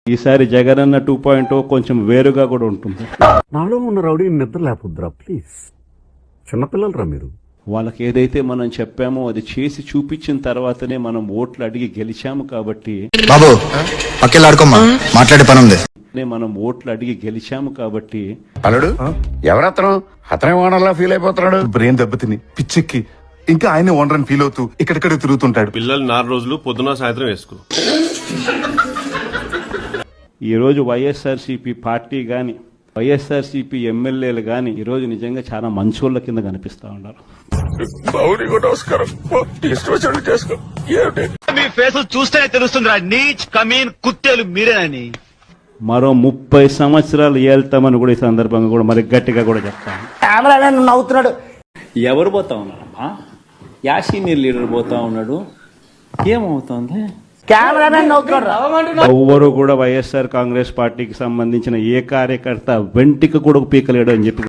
ఈసారి జగనన్న 2.0 కొంచెం వేరుగా కూడా ఉంటుంది. నాలో ఉన్న రౌడీ నిద్ర లేకపోద్దురా ప్లీజ్. చిన్నపిల్లలరా మీరు. వాళ్ళకి ఏదైతే మనం చెప్పామో అది చేసి చూపించిన తర్వాతనే మనం ఓట్లు అడిగి గెలిచాము కాబట్టి బాబు పక్కెళ్ళాడుకోమ్మా మాట్లాడే పని ఉంది. మనం ఓట్లు అడిగి గెలిచాము కాబట్టి అల్లుడు ఎవరతను అతనే ఓనర్లా ఫీల్ అయిపోతున్నాడు. బ్రెయిన్ దెబ్బతిని పిచ్చెక్కి ఇంకా ఆయన ఓనర్ ఫీల్ అవుతూ ఇక్కడిక్కడ తిరుగుతుంటాడు. పిల్లలు 4 రోజులు పొద్దున సాయంత్రం వేసుకో. ఈరోజు వైఎస్ఆర్సీపీ పార్టీ కానీ వైఎస్ఆర్సీపీ ఎమ్మెల్యేలు కానీ ఈరోజు నిజంగా చాలా మంచోళ్ళ కింద కనిపిస్తా ఉన్నారు. మీ ఫేస్ చూస్తేనే తెలుస్తుందిరా నీచ్ కమీన్ కుత్తేలు మీరేనని. మరో 30 సంవత్సరాలు ఏళ్తామని కూడా ఈ సందర్భంగా కూడా మరి గట్టిగా కూడా చెప్తాను. నవ్వుతున్నాడు. ఎవరు పోతా ఉన్నారమ్మా? యా సీనియర్ లీడర్ పోతా ఉన్నాడు. ఏమవుతుంది? ఎవ్వరు కూడా వైఎస్ఆర్ కాంగ్రెస్ పార్టీకి సంబంధించిన ఏ కార్యకర్త వెంటికి కూడా పీకలేడు అని చెప్పి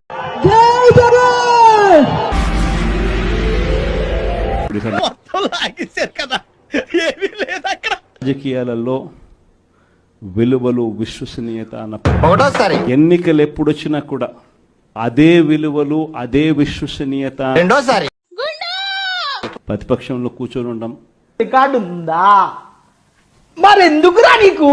రాజకీయాలలో విలువలు విశ్వసనీయత అన్న ఎన్నికలు ఎప్పుడొచ్చినా కూడా అదే విలువలు అదే విశ్వసనీయత రెండోసారి ప్రతిపక్షంలో కూర్చొని ఉండం రికార్డు ఉందా? మరెందుకురా నీకు?